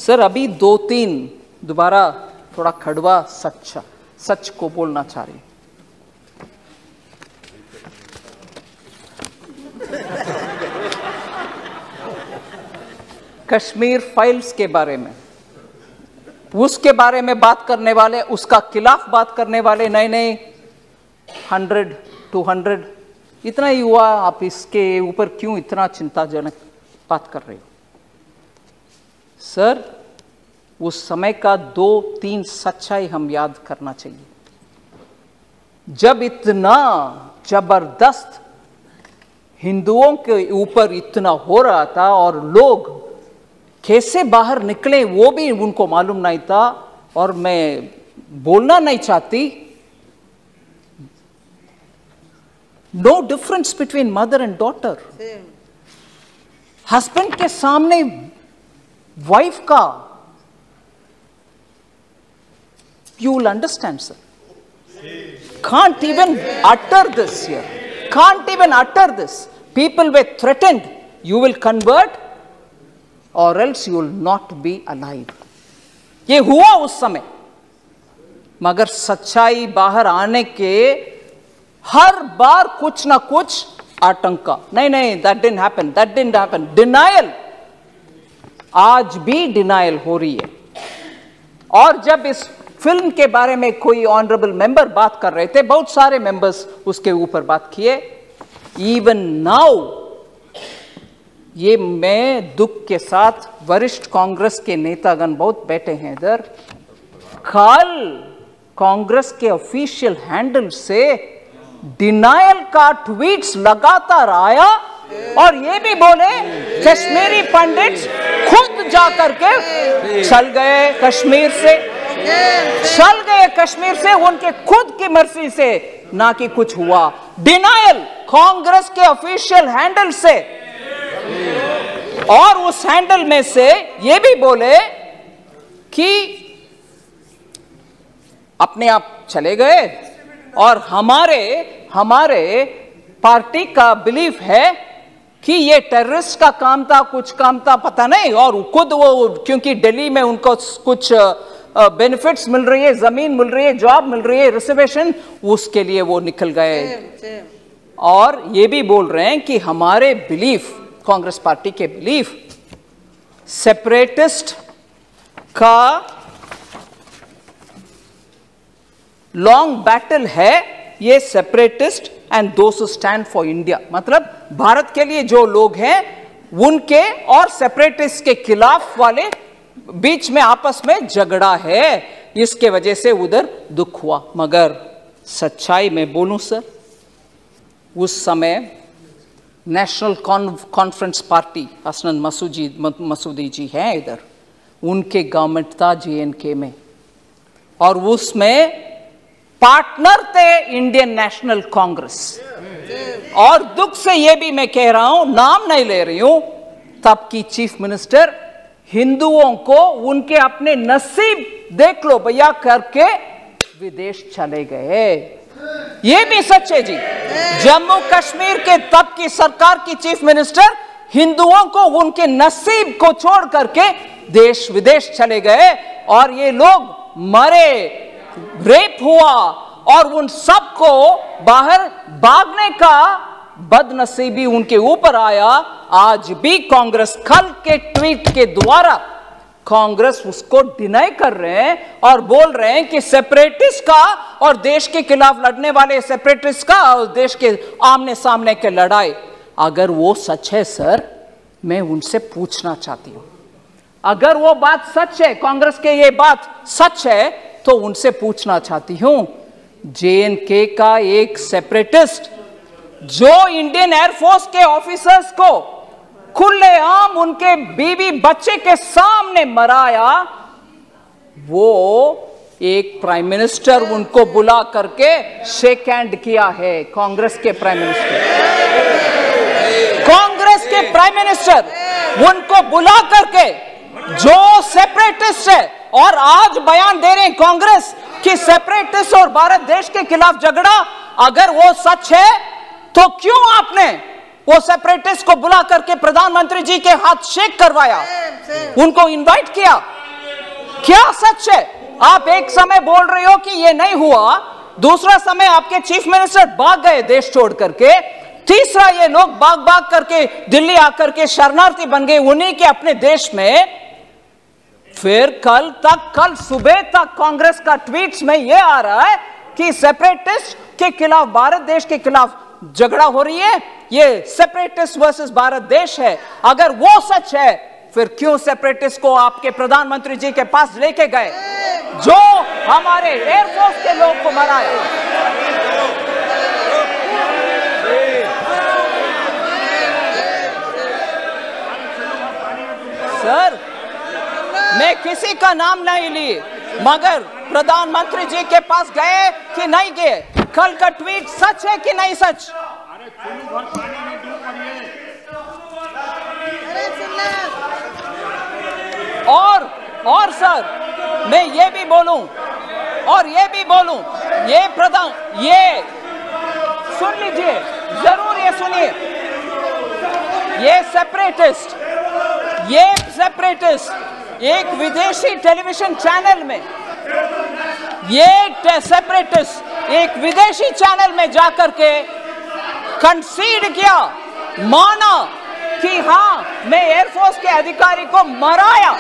Sir अभी 2-3 दोबारा थोड़ा कड़वा सच को बोलना चाह रही। कश्मीर फाइल्स के बारे में, उसके बारे में बात करने वाले, उसका खिलाफ बात करने वाले नए 100-200 इतना ही हुआ, आप इसके ऊपर क्यों इतना चिंताजनक बात कर रहे हो? सर उस समय का 2-3 सच्चाई हम याद करना चाहिए। जब इतना जबरदस्त हिंदुओं के ऊपर इतना हो रहा था और लोग कैसे बाहर निकले वो भी उनको मालूम नहीं था, और मैं बोलना नहीं चाहती, no difference between mother and daughter. Husband के सामने वाइफ का, you will understand, sir. Can't even utter this here. Can't even utter this. People were threatened. You will convert or else you will not be alive. ये हुआ उस समय, मगर सच्चाई बाहर आने के हर बार कुछ ना कुछ आतंका, नहीं, that didn't happen. Denial, आज भी डिनायल हो रही है। और जब इस फिल्म के बारे में कोई ऑनरेबल मेंबर बात कर रहे थे, बहुत सारे मेंबर्स उसके ऊपर बात किए। इवन नाउ, ये मैं दुख के साथ, वरिष्ठ कांग्रेस के नेतागण बहुत बैठे हैं इधर, कल कांग्रेस के ऑफिशियल हैंडल से डिनायल का ट्वीट्स लगातार आया, और ये भी बोले कश्मीरी पंडित खुद जाकर के चल गए कश्मीर से, उनके खुद की मर्जी से, ना कि कुछ हुआ। डिनायल कांग्रेस के ऑफिशियल हैंडल से, और उस हैंडल में से ये भी बोले कि अपने आप चले गए, और हमारे पार्टी का बिलीफ है कि ये टेररिस्ट का काम था, कुछ काम था, पता नहीं, और खुद वो क्योंकि दिल्ली में उनको कुछ बेनिफिट्स मिल रही है, जमीन मिल रही है, जॉब मिल रही है, रिजर्वेशन, उसके लिए वो निकल गए। और ये भी बोल रहे हैं कि हमारे बिलीफ, कांग्रेस पार्टी के बिलीफ, सेपरेटिस्ट का लॉन्ग बैटल है, ये separatist and those who stand for India, मतलब भारत के लिए जो लोग हैं उनके और सेपरेटिस्ट के खिलाफ वाले बीच में आपस में झगड़ा है, इसके वजह से उधर दुख हुआ। मगर सच्चाई में बोलूं सर, उस समय national conference party, Hasnain Masoodi जी हैं इधर, उनके गवर्नमेंट था JNK में, और उसमें पार्टनर थे इंडियन नेशनल कांग्रेस। और दुख से ये भी मैं कह रहा हूं, नाम नहीं ले रही हूं, तब की चीफ मिनिस्टर हिंदुओं को उनके अपने नसीब देख लो भैया करके विदेश चले गए। ये भी सच है जी। जम्मू कश्मीर के तब की सरकार की चीफ मिनिस्टर हिंदुओं को उनके नसीब को छोड़ करके देश विदेश चले गए, और ये लोग मरे, रेप हुआ, और उन सबको बाहर भागने का बदनसीबी उनके ऊपर आया। आज भी कांग्रेस कल के ट्वीट के द्वारा कांग्रेस उसको डिनाई कर रहे हैं और बोल रहे हैं कि सेपरेटिस्ट का और देश के खिलाफ लड़ने वाले सेपरेटिस्ट का और देश के आमने सामने के लड़ाई, अगर वो सच है सर, मैं उनसे पूछना चाहती हूं, अगर वो बात सच है, कांग्रेस के ये बात सच है, तो उनसे पूछना चाहती हूं, JNK का एक सेपरेटिस्ट जो इंडियन एयरफोर्स के ऑफिसर्स को खुलेआम उनके बीवी बच्चे के सामने मराया, वो एक प्राइम मिनिस्टर उनको बुला करके शेक हैंड किया है। कांग्रेस के प्राइम मिनिस्टर उनको बुला करके, जो सेपरेटिस्ट है, और आज बयान दे रहे हैं कांग्रेस कि सेपरेटिस्ट और भारत देश के खिलाफ झगड़ा, अगर वो सच है तो क्यों आपने वो सेपरेटिस्ट को बुला करके प्रधानमंत्री जी के हाथ शेक करवाया, उनको इनवाइट किया? क्या सच है? आप एक समय बोल रहे हो कि ये नहीं हुआ, दूसरा समय आपके चीफ मिनिस्टर भाग गए देश छोड़ करके, तीसरा ये लोग भाग करके दिल्ली आकर के शरणार्थी बन गए उन्हीं के अपने देश में। फिर कल सुबह तक कांग्रेस का ट्वीट्स में ये आ रहा है कि सेपरेटिस्ट के खिलाफ, भारत देश के खिलाफ झगड़ा हो रही है, ये सेपरेटिस्ट वर्सेस भारत देश है। अगर वो सच है, फिर क्यों सेपरेटिस्ट को आपके प्रधानमंत्री जी के पास लेके गए, जो हमारे एयरफोर्स के लोग को मराया? सर, मैं किसी का नाम नहीं ली, मगर प्रधानमंत्री जी के पास गए कि नहीं गए? कल का ट्वीट सच है कि नहीं सच? और सर, मैं ये भी बोलूं, ये सुन लीजिए, जरूर ये सुनिए, ये सेपरेटिस्ट एक विदेशी टेलीविजन चैनल में, एक विदेशी चैनल में जाकर के कंसीड किया, माना कि हां, मैं एयरफोर्स के अधिकारी को मराया।